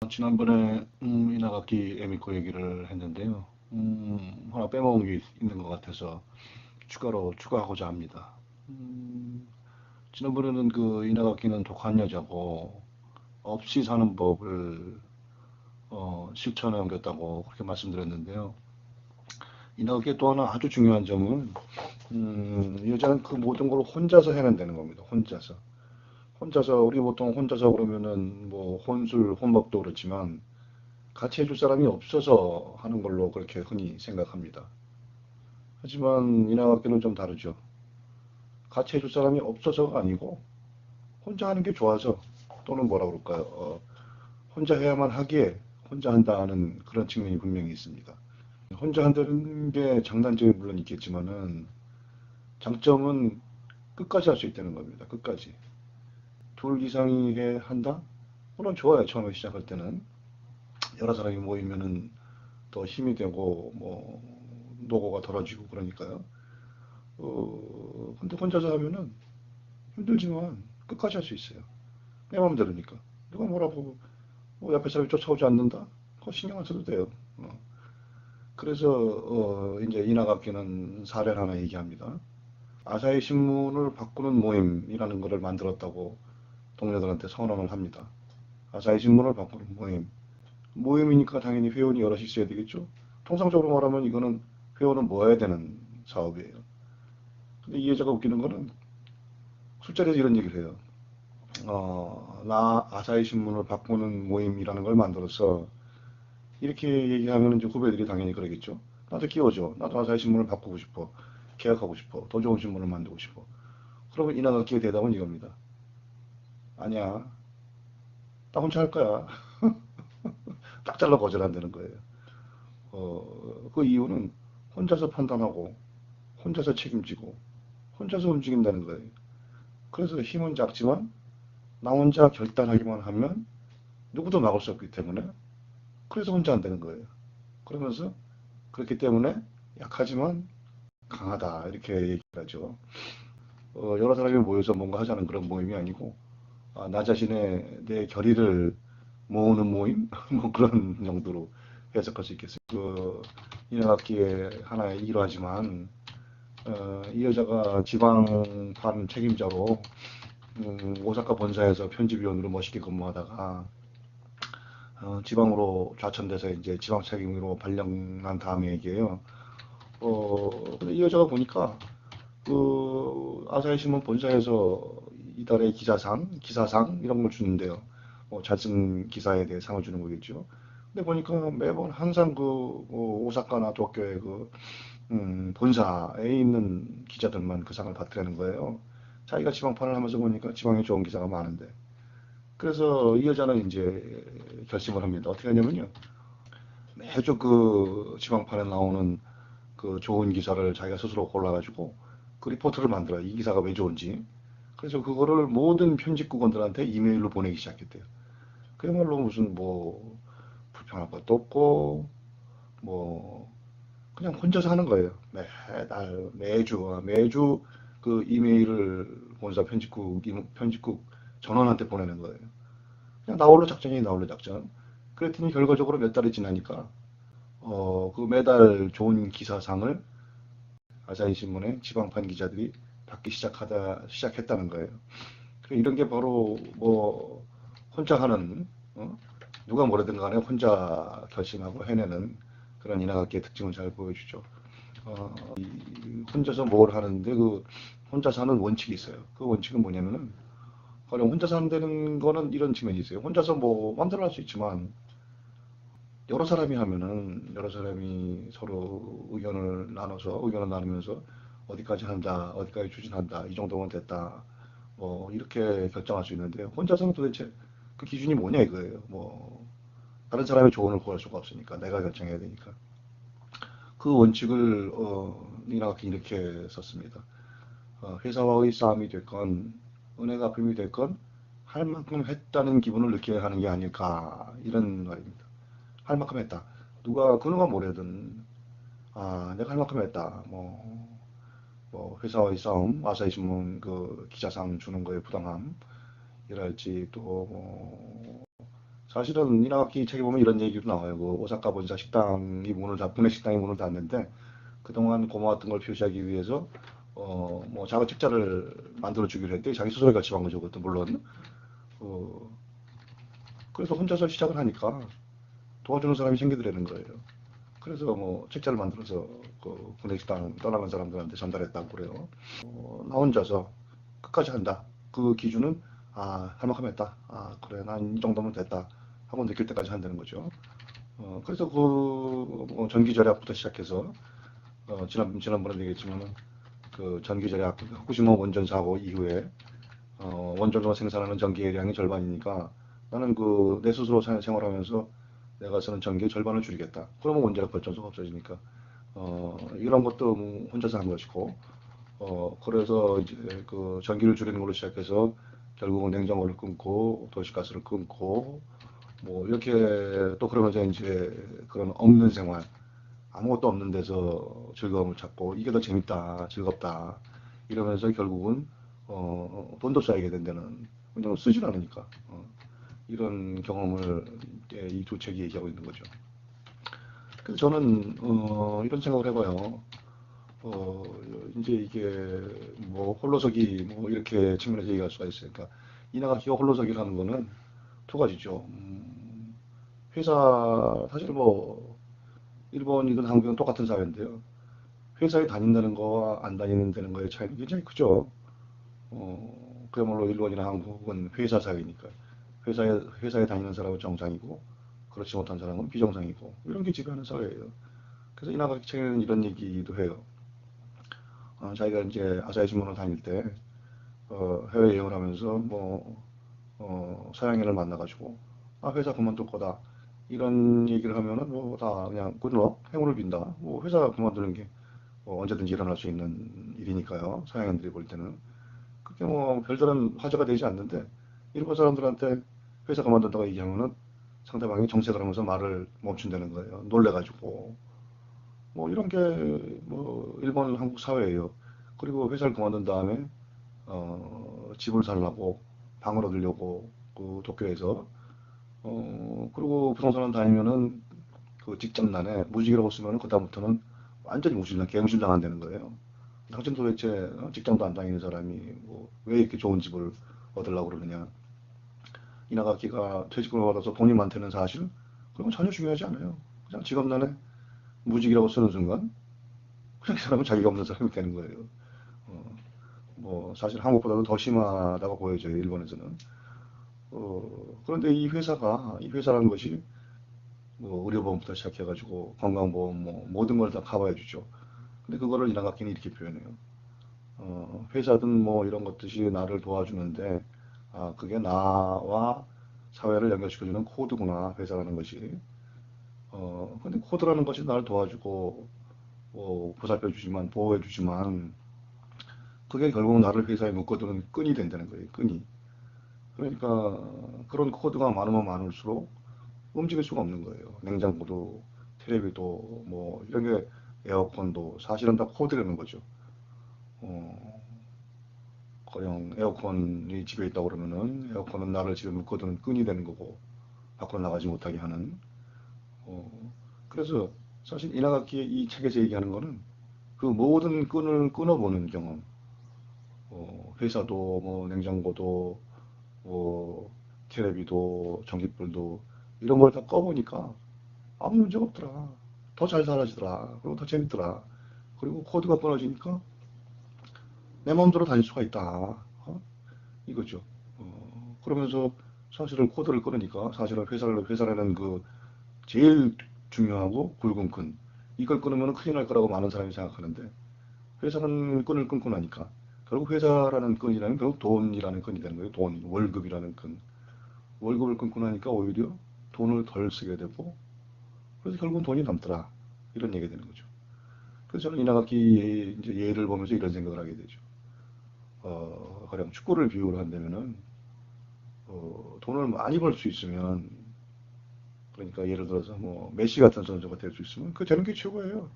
지난번에 이나가키 에미코 얘기를 했는데요. 하나 빼먹은 게 있는 것 같아서 추가로 추가하고자 합니다. 음, 지난번에는 그 이나가키는 독한 여자고 없이 사는 법을 실천해 옮겼다고 그렇게 말씀드렸는데요. 이나가키의 또 하나 아주 중요한 점은 이 여자는 그 모든 걸 혼자서 해낸다는 겁니다. 혼자서 우리 보통 혼자서 그러면은 뭐 혼술 혼밥도 그렇지만 같이 해줄 사람이 없어서 하는 걸로 그렇게 흔히 생각합니다. 하지만 인하학교는 좀 다르죠. 같이 해줄 사람이 없어서가 아니고 혼자 하는 게 좋아서 또는 뭐라 그럴까요? 혼자 해야만 하기에 혼자 한다는 그런 측면이 분명히 있습니다. 혼자 한다는 게 장단점이 물론 있겠지만은 장점은 끝까지 할 수 있다는 겁니다. 끝까지. 둘 이상이 한다? 물론 좋아요. 처음에 시작할 때는. 여러 사람이 모이면은 더 힘이 되고 뭐 노고가 덜어지고 그러니까요. 근데 혼자서 하면은 힘들지만 끝까지 할 수 있어요. 내 마음대로니까. 누가 뭐라고 뭐 옆에 사람이 쫓아오지 않는다? 그거 신경 안 써도 돼요. 그래서 이제 이나가키는 사례를 하나 얘기합니다. 아사히 신문을 바꾸는 모임이라는 것을 만들었다고 동료들한테 선언을 합니다. 아사히 신문을 바꾸는 모임. 모임이니까 당연히 회원이 여럿이 있어야 되겠죠. 통상적으로 말하면 이거는 회원은 모아야 되는 사업이에요. 근데 이 여자가 웃기는 거는 술자리에서 이런 얘기를 해요. 나 아사히 신문을 바꾸는 모임이라는 걸 만들어서 이렇게 얘기하면 이제 후배들이 당연히 그러겠죠. 나도 끼워줘. 나도 아사히 신문을 바꾸고 싶어. 계약하고 싶어. 더 좋은 신문을 만들고 싶어. 그러면 이나가키의 대답은 이겁니다. 아니야. 나 혼자 할 거야. 딱 잘라 거절한다는 거예요. 그 이유는 혼자서 판단하고, 혼자서 책임지고, 혼자서 움직인다는 거예요. 그래서 힘은 작지만, 나 혼자 결단하기만 하면 누구도 막을 수 없기 때문에, 그래서 혼자 한다는 거예요. 그러면서, 그렇기 때문에 약하지만 강하다. 이렇게 얘기를 하죠. 여러 사람이 모여서 뭔가 하자는 그런 모임이 아니고, 나 자신의 내 결의를 모으는 모임? 뭐 그런 정도로 해석할 수 있겠습니다. 인하학기의 하나의 일화지만, 이 여자가 지방판 책임자로 오사카 본사에서 편집위원으로 멋있게 근무하다가 지방으로 좌천돼서 이제 지방 책임으로 발령난 다음에 얘기해요. 근데 이 여자가 보니까 그 아사히 신문 본사에서 이달의 기사상 이런 걸 주는데요. 잘 쓴 기사에 대해 상을 주는 거겠죠. 근데 보니까 매번 항상 오사카나 도쿄의 본사에 있는 기자들만 그 상을 받더라는 거예요. 자기가 지방판을 하면서 보니까 지방에 좋은 기사가 많은데. 그래서 이 여자는 이제 결심을 합니다. 어떻게 하냐면요. 매주 그 지방판에 나오는 그 좋은 기사를 자기가 스스로 골라가지고 그 리포트를 만들어요. 이 기사가 왜 좋은지. 그래서 그거를 모든 편집국원들한테 이메일로 보내기 시작했대요. 그야말로 무슨 뭐 불편할 것도 없고 뭐 그냥 혼자서 하는 거예요. 매달 매주 그 이메일을 본사 편집국 전원한테 보내는 거예요. 그냥 나홀로 작전이 나홀로 작전. 그랬더니 결과적으로 몇 달이 지나니까 그 매달 좋은 기사상을 아사히 신문의 지방판 기자들이 받기 시작했다는 거예요. 이런 게 바로 뭐 혼자 하는 누가 뭐라든 간에 혼자 결심하고 해내는 그런 인하학기의 특징을 잘 보여주죠. 혼자서 뭘 하는데 그 혼자 사는 원칙이 있어요. 그 원칙은 뭐냐면은 가령 혼자 산다는 거는 이런 측면이 있어요. 혼자서 뭐 마음대로 할 수 있지만 여러 사람이 하면은 여러 사람이 서로 의견을 나누면서 어디까지 한다, 어디까지 추진한다, 이 정도면 됐다, 뭐 이렇게 결정할 수 있는데 혼자서는 도대체 그 기준이 뭐냐 이거예요. 뭐 다른 사람의 조언을 구할 수가 없으니까 내가 결정해야 되니까 그 원칙을 니나가 이렇게 썼습니다. 회사와의 싸움이 됐건 은혜 갚음이 됐건 할 만큼 했다는 기분을 느껴야 하는 게 아닐까 이런 말입니다. 할 만큼 했다. 그 누가 뭐래든 내가 할 만큼 했다. 뭐 회사와의 싸움, 아사히 신문 그 기자상 주는 거에 부당함 이랄지 또 뭐 사실은 이나가키 책에 보면 이런 얘기도 나와요. 그 오사카 본사 식당이 문을 분해 식당이 문을 닫는데 그동안 고마웠던 걸 표시하기 위해서 뭐 작은 책자를 만들어 주기로 했대. 자기 스스로 결심한 거죠. 그것도 물론. 어, 그래서 혼자서 시작을 하니까 도와주는 사람이 생기더라는 거예요. 그래서 뭐 책자를 만들어서 그 분해 식당 떠나는 사람들한테 전달했다고 그래요. 나 혼자서 끝까지 한다. 그 기준은 할 만큼 했다. 그래 난 이 정도면 됐다 하고 느낄 때까지 한다는 거죠. 그래서 뭐 전기 절약부터 시작해서 지난번에 얘기했지만 그 전기 절약 후쿠시마 원전 사고 이후에 원전으로 생산하는 전기량이 절반이니까 나는 그 내 스스로 생활하면서 내가 쓰는 전기의 절반을 줄이겠다. 그러면 원자력 발전소가 없어지니까 이런 것도 뭐 혼자서 한 것이고 그래서 이제 그 전기를 줄이는 걸로 시작해서 결국은 냉장고를 끊고 도시가스를 끊고 뭐 이렇게 또 그러면서 이제 그런 없는 생활 아무것도 없는 데서 즐거움을 찾고 이게 더 재밌다 즐겁다 이러면서 결국은 돈도 쌓이게 된다는 왜냐면 쓰질 않으니까 이런 경험을 이 두 책이 얘기하고 있는 거죠. 그래서 저는 이런 생각을 해봐요. 어, 이제 이게 뭐 홀로서기 뭐 이렇게 측면에서 얘기할 수가 있으니까 이나가키가 홀로서기라는 거는 두 가지죠. 회사 사실 뭐 일본이든 한국이든 똑같은 사회인데요. 회사에 다닌다는 거와 안 다니는 거의 차이는 굉장히 크죠. 그야말로 일본이나 한국은 회사 사회니까 회사에 다니는 사람은 정상이고 그렇지 못한 사람은 비정상이고 이런 게 지배하는 사회예요. 그래서 이나가키 책에는 이런 얘기도 해요. 자기가 이제 아사히 신문을 다닐 때 해외 여행을 하면서 뭐 서양인을 만나가지고 회사 그만둘 거다 이런 얘기를 하면은 뭐 다 그냥 굿럭 행운을 빈다 뭐 회사 그만두는 게 뭐 언제든지 일어날 수 있는 일이니까요 서양인들이 볼 때는 그게 뭐 별다른 화제가 되지 않는데 일본 사람들한테 회사 그만둔다고 얘기하면은 상대방이 정색을 하면서 말을 멈춘다는 거예요 놀래가지고 뭐 이런 게 뭐 일본 한국 사회예요 그리고 회사를 그만둔 다음에 집을 살라고 방을 얻으려고 그 도쿄에서 그리고 부동산을 다니면은 그 직장난에 무직이라고 쓰면은 그다음부터는 완전히 무실당 개무실 당한다는 거예요. 당신 도대체 직장도 안 다니는 사람이 뭐 왜 이렇게 좋은 집을 얻으려고 그러느냐. 이나가키가 퇴직금을 받아서 돈이 많다는 사실 그건 전혀 중요하지 않아요. 그냥 직업난에 무직이라고 쓰는 순간 그냥 이 사람은 자기가 없는 사람이 되는 거예요. 어, 뭐 사실 한국보다도 더 심하다고 보여져요. 일본에서는. 그런데 이 회사라는 것이 뭐 의료보험부터 시작해가지고 건강보험 뭐 모든 걸 다 커버해주죠. 근데 그거를 이나가키는 이렇게 표현해요. 회사든 뭐 이런 것들이 나를 도와주는데 그게 나와 사회를 연결시켜주는 코드구나 회사라는 것이. 근데 코드라는 것이 나를 도와주고 뭐 보살펴주지만 보호해주지만 그게 결국 나를 회사에 묶어두는 끈이 된다는 거예요. 끈이. 그러니까 그런 코드가 많으면 많을수록 움직일 수가 없는 거예요. 냉장고도, 텔레비도, 뭐, 이런 게 에어컨도 사실은 다 코드라는 거죠. 어, 가령 에어컨이 집에 있다고 그러면은 에어컨은 나를 집에 묶어두는 끈이 되는 거고, 밖으로 나가지 못하게 하는. 어, 그래서 사실 이나가키의 이 책에서 얘기하는 거는 그 모든 끈을 끊어보는 경험. 회사도, 뭐, 냉장고도, 뭐, 텔레비도, 전기불도, 이런 걸 다 꺼보니까 아무 문제가 없더라. 더 잘 살아지더라. 그리고 더 재밌더라. 그리고 코드가 끊어지니까 내 마음대로 다닐 수가 있다. 이거죠. 그러면서 사실은 코드를 끊으니까 사실은 회사라는 그 제일 중요하고 굵은 끈. 이걸 끊으면 큰일 날 거라고 많은 사람이 생각하는데 회사는 끈을 끊고 나니까 결국 회사라는 끈이라는 결국 돈이라는 끈이 되는 거예요. 돈, 월급이라는 끈. 월급을 끊고 나니까 오히려 돈을 덜 쓰게 되고 그래서 결국은 돈이 남더라. 이런 얘기가 되는 거죠. 그래서 저는 이나가키 이제 예를 보면서 이런 생각을 하게 되죠. 가령 축구를 비유를 한다면은, 돈을 많이 벌 수 있으면, 그러니까 예를 들어서 뭐, 메시 같은 선수가 될 수 있으면, 그 되는 게 최고예요.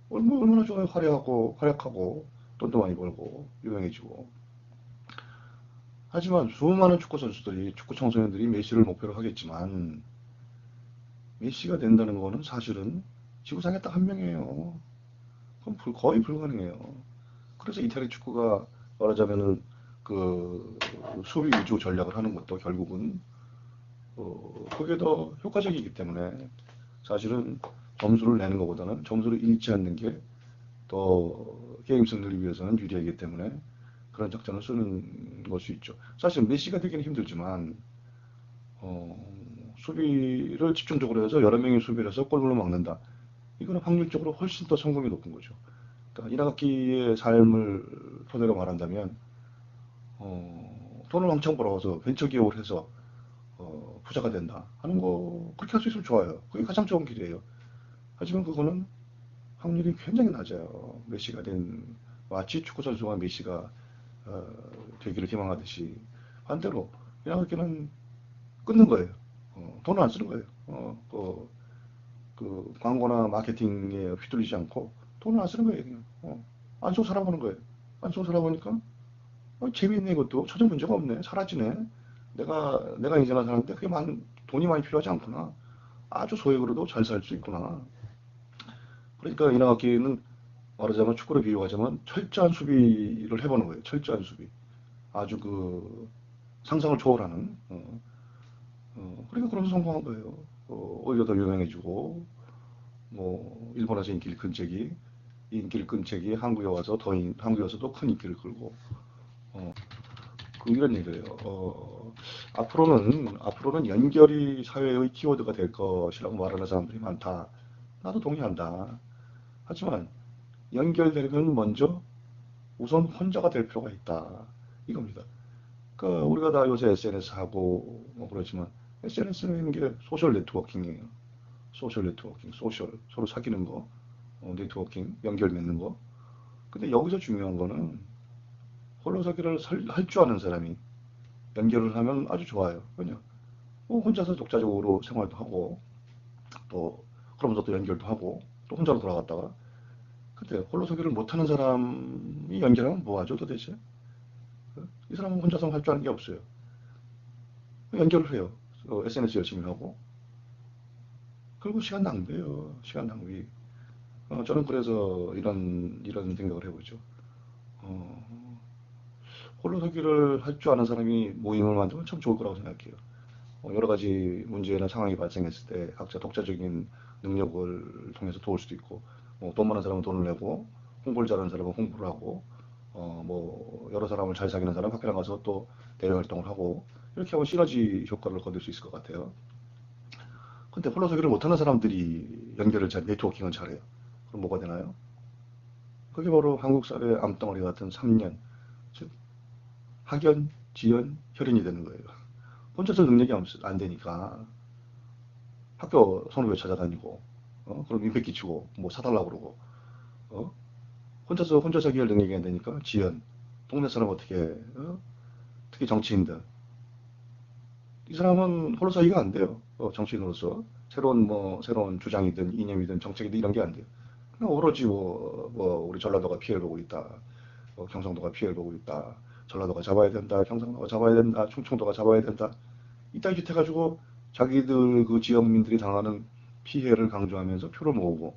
얼마나 좋아요. 활약하고, 돈도 많이 벌고, 유명해지고. 하지만 수많은 축구 선수들이, 축구 청소년들이 메시를 목표로 하겠지만, 메시가 된다는 거는 사실은 지구상에 딱 한 명이에요. 그럼 거의 불가능해요. 그래서 이태리 축구가 말하자면은 그 수비 위주 전략을 하는 것도 결국은 그게 더 효과적이기 때문에 사실은 점수를 내는 것보다는 점수를 잃지 않는 게 더 게임 승리를 위해서는 유리하기 때문에 그런 작전을 쓰는 것이 있죠. 사실 메시가 되기는 힘들지만 수비를 집중적으로 해서 여러 명이 수비를 해서 골문을 막는다. 이거는 확률적으로 훨씬 더 성공이 높은 거죠. 그러니까 이나가키의 삶을 토대로 말한다면 돈을 왕창 벌어서 벤처 기업을 해서 부자가 된다 하는 거 그렇게 할 수 있으면 좋아요. 그게 가장 좋은 길이에요. 하지만 그거는 확률이 굉장히 낮아요. 메시가 된 마치 축구 선수가 메시가 어, 되기를 희망하듯이 반대로 이나가키는 끊는 거예요. 돈을 안 쓰는 거예요. 그 광고나 마케팅에 휘둘리지 않고 돈을 안 쓰는 거예요. 그냥. 안 쏘고 살아보는 거예요. 안 쏘고 살아보니까 재미있네 이것도 전혀 문제가 없네. 사라지네. 내가 인생을 사는데 그게 돈이 많이 필요하지 않구나. 아주 소액으로도 잘 살 수 있구나. 그러니까 이나가키는 말하자면 축구를 비유하자면 철저한 수비를 해보는 거예요. 철저한 수비. 아주 그 상상을 초월하는. 그러니까 그러면서 성공한 거예요. 오히려 더 유명해지고 일본에서 인기를 끈 책이 한국에 와서도 큰 인기를 끌고, 어, 이런 얘기예요. 앞으로는 연결이 사회의 키워드가 될 것이라고 말하는 사람들이 많다. 나도 동의한다. 하지만 연결되려면 먼저 우선 혼자가 될 필요가 있다. 이겁니다. 그러니까 우리가 다 요새 SNS 하고 그렇지만 SNS는 게 소셜 네트워킹이에요. 소셜 네트워킹, 서로 사귀는 거, 네트워킹, 연결 맺는 거. 근데 여기서 중요한 거는 홀로서기를 할 줄 아는 사람이 연결을 하면 아주 좋아요. 그냥 혼자서 독자적으로 생활도 하고 또 그러면서 또 연결도 하고 또 혼자로 돌아갔다가 근데 홀로서기를 못하는 사람이 연결하면 뭐하죠 도대체? 이 사람은 혼자서 할 줄 아는 게 없어요. 연결을 해요. SNS 열심히 하고 그리고 시간 낭비예요. 시간 낭비. 저는 그래서 이런 생각을 해보죠. 어, 홀로서기를 할 줄 아는 사람이 모임을 만들면 참 좋을 거라고 생각해요. 여러 가지 문제나 상황이 발생했을 때 각자 독자적인 능력을 통해서 도울 수도 있고, 돈 많은 사람은 돈을 내고, 홍보를 잘하는 사람은 홍보를 하고, 여러 사람을 잘 사귀는 사람은 학교 나가서 또 대외 활동을 하고, 이렇게 하면 시너지 효과를 거둘 수 있을 것 같아요. 근데 홀로서기를 못하는 사람들이 네트워킹을 잘해요. 그럼 뭐가 되나요? 그게 바로 한국 사회의 암덩어리 같은 3년, 즉, 학연, 지연, 혈연이 되는 거예요. 혼자서 능력이 안 되니까 학교 선후배 찾아다니고, 그럼 민폐 끼치고, 뭐 사달라고 그러고, 어? 혼자서 해결 능력이 안 되니까 지연, 동네 사람 어떻게, 특히 정치인들. 이 사람은 홀로서기가 안 돼요. 정치인으로서. 새로운 주장이든 이념이든 정책이든 이런 게 안 돼요. 그냥 오로지 우리 전라도가 피해를 보고 있다. 경상도가 피해를 보고 있다. 전라도가 잡아야 된다. 경상도가 잡아야 된다. 충청도가 잡아야 된다. 이따 이짓 해가지고 자기들 그 지역민들이 당하는 피해를 강조하면서 표를 모으고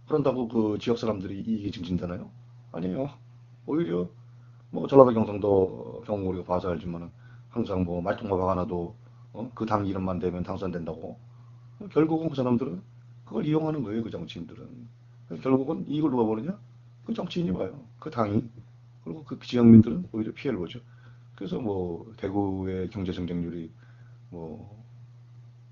그런다고 그 지역 사람들이 이익이 증진되나요? 아니에요. 오히려 전라도 경상도 경우 우리가 봐서 알지만은 항상 말똥마가 하나도 그 당 이름만 대면 당선된다고 결국은 그 사람들은 그걸 이용하는 거예요. 그 정치인들은 결국은 이익을 누가 보느냐? 그 정치인이 봐요. 그 당이 그리고 그 지역민들은 오히려 피해를 보죠. 그래서 대구의 경제 성장률이 뭐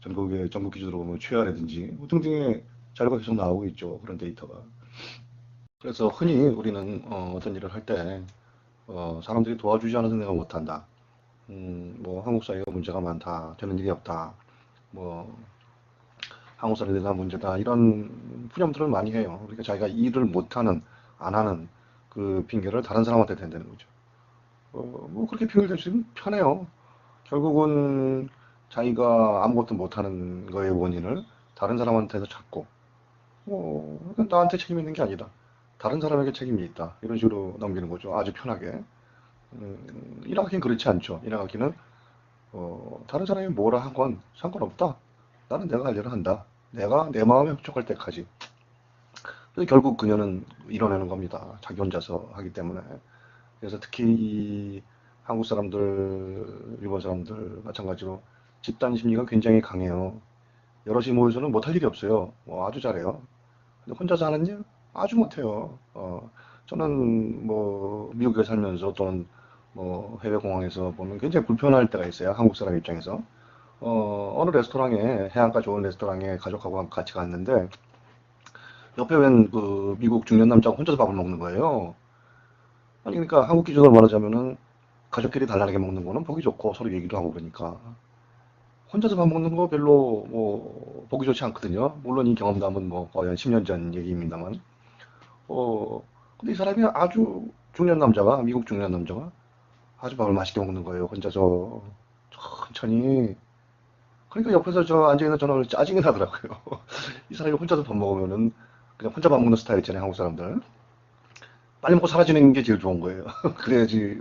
전국 기준으로 보면 최하라든지 등등의 자료가 계속 나오고 있죠. 그런 데이터가. 그래서 흔히 우리는 떤 일을 할 때 사람들이 도와주지 않아서 내가 못한다. 한국 사회가 문제가 많다. 되는 일이 없다. 뭐 한국 사람들이 다 문제다. 이런 푸념들을 많이 해요. 그러니까 자기가 일을 못하는, 안 하는 그 핑계를 다른 사람한테 댄다는 거죠. 그렇게 핑계를 댈 수 있으면 편해요. 결국은 자기가 아무것도 못하는 거의 원인을 다른 사람한테서 찾고, 나한테 책임 있는 게 아니다. 다른 사람에게 책임이 있다. 이런 식으로 넘기는 거죠. 아주 편하게. 이나가키는 그렇지 않죠. 이나가키는 다른 사람이 뭐라 하건 상관없다. 나는 내가 할 일을 한다. 내가 내 마음에 흡족할 때까지. 그래서 결국 그녀는 이뤄내는 겁니다. 자기 혼자서 하기 때문에. 그래서 특히 이 한국 사람들, 일본 사람들 마찬가지로 집단 심리가 굉장히 강해요. 여럿이 모여서는 못할 일이 없어요. 아주 잘해요. 근데 혼자서 하는 일 아주 못해요. 저는 뭐 미국에 살면서 또는 뭐 해외 공항에서 보면 굉장히 불편할 때가 있어요. 한국 사람 입장에서. 어느 레스토랑에 해안가 좋은 레스토랑에 가족하고 같이 갔는데 옆에 웬 그 미국 중년 남자가 혼자서 밥을 먹는 거예요. 아니 그러니까 한국 기준으로 말하자면은 가족끼리 단란하게 먹는 거는 보기 좋고 서로 얘기도 하고 그러니까 혼자서 밥 먹는 거 별로 뭐 보기 좋지 않거든요. 물론 이 경험담은 뭐 거의 한 10년 전 얘기입니다만. 어 근데 이 사람이 아주 중년 남자가 미국 중년 남자가 아주 밥을 맛있게 먹는 거예요. 혼자서 천천히. 그러니까 옆에서 저 앉아있는 저는 짜증이 나더라고요. 이 사람이 혼자서 밥 먹으면은 그냥 혼자 밥 먹는 스타일 있잖아요, 한국 사람들. 빨리 먹고 사라지는 게 제일 좋은 거예요. 그래야지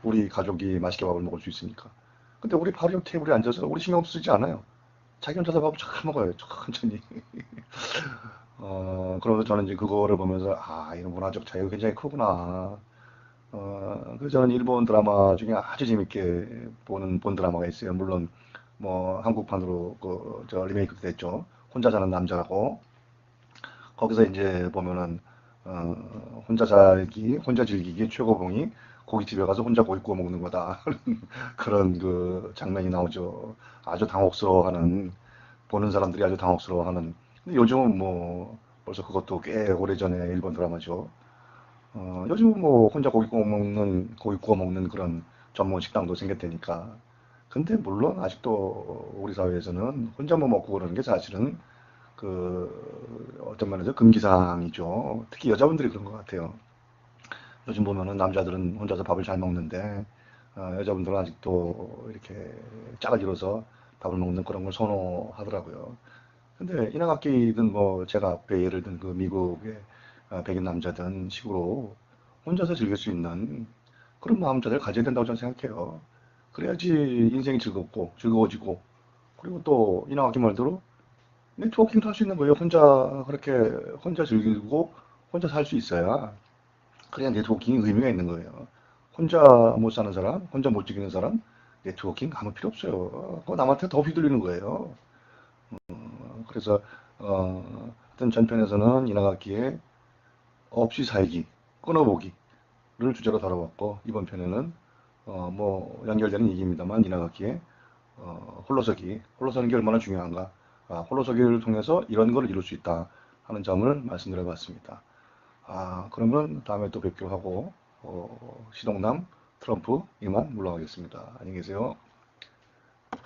우리 가족이 맛있게 밥을 먹을 수 있으니까. 근데 우리 바로 옆 테이블에 앉아서 우리 신경 쓰지 않아요. 자기 혼자서 밥을 잘 먹어요. 천천히. 그러면서 저는 이제 그거를 보면서 이런 문화적 차이가 굉장히 크구나. 그래서 저는 일본 드라마 중에 아주 재밌게 본 드라마가 있어요. 물론 뭐 한국판으로 저 리메이크 됐죠. 혼자 사는 남자라고. 거기서 이제 보면은 혼자 살기, 혼자 즐기기 최고봉이 고깃집에 가서 혼자 고기 구워 먹는 거다. 그런 그 장면이 나오죠. 아주 당혹스러워하는 보는 사람들이 아주 당혹스러워하는. 근데 요즘은 뭐 벌써 그것도 꽤 오래전에 일본 드라마죠. 요즘은 뭐 혼자 고기 구워 먹는 그런 전문 식당도 생겼다니까. 근데 물론 아직도 우리 사회에서는 혼자 뭐 먹고 그러는 게 사실은 어떤 면에서 금기사항이죠. 특히 여자분들이 그런 것 같아요. 요즘 보면은 남자들은 혼자서 밥을 잘 먹는데 여자분들은 아직도 이렇게 짝을 이뤄서 밥을 먹는 그런 걸 선호하더라고요. 근데 이나가키든 뭐 제가 앞에 예를 든 그 미국의 백인 남자든 식으로 혼자서 즐길 수 있는 그런 마음자세를 가져야 된다고 저는 생각해요. 그래야지 인생이 즐겁고 즐거워지고 그리고 또 이나가키 말대로 네트워킹도 할 수 있는 거예요. 그렇게 혼자 즐기고 혼자 살 수 있어야 그래야 네트워킹이 의미가 있는 거예요. 혼자 못 사는 사람, 혼자 못 즐기는 사람 네트워킹 아무 필요 없어요. 그거 남한테 더 휘둘리는 거예요. 그래서 어떤 전편에서는 이나가키의 없이 살기, 끊어보기를 주제로 다뤄봤고 이번 편에는 뭐 연결되는 얘기입니다만 이나가키의 홀로서기, 게 얼마나 중요한가, 홀로서기를 통해서 이런 걸 이룰 수 있다 하는 점을 말씀드려봤습니다. 그러면 다음에 또 뵙기로 하고 시동남 트럼프 이만 물러가겠습니다. 안녕히 계세요.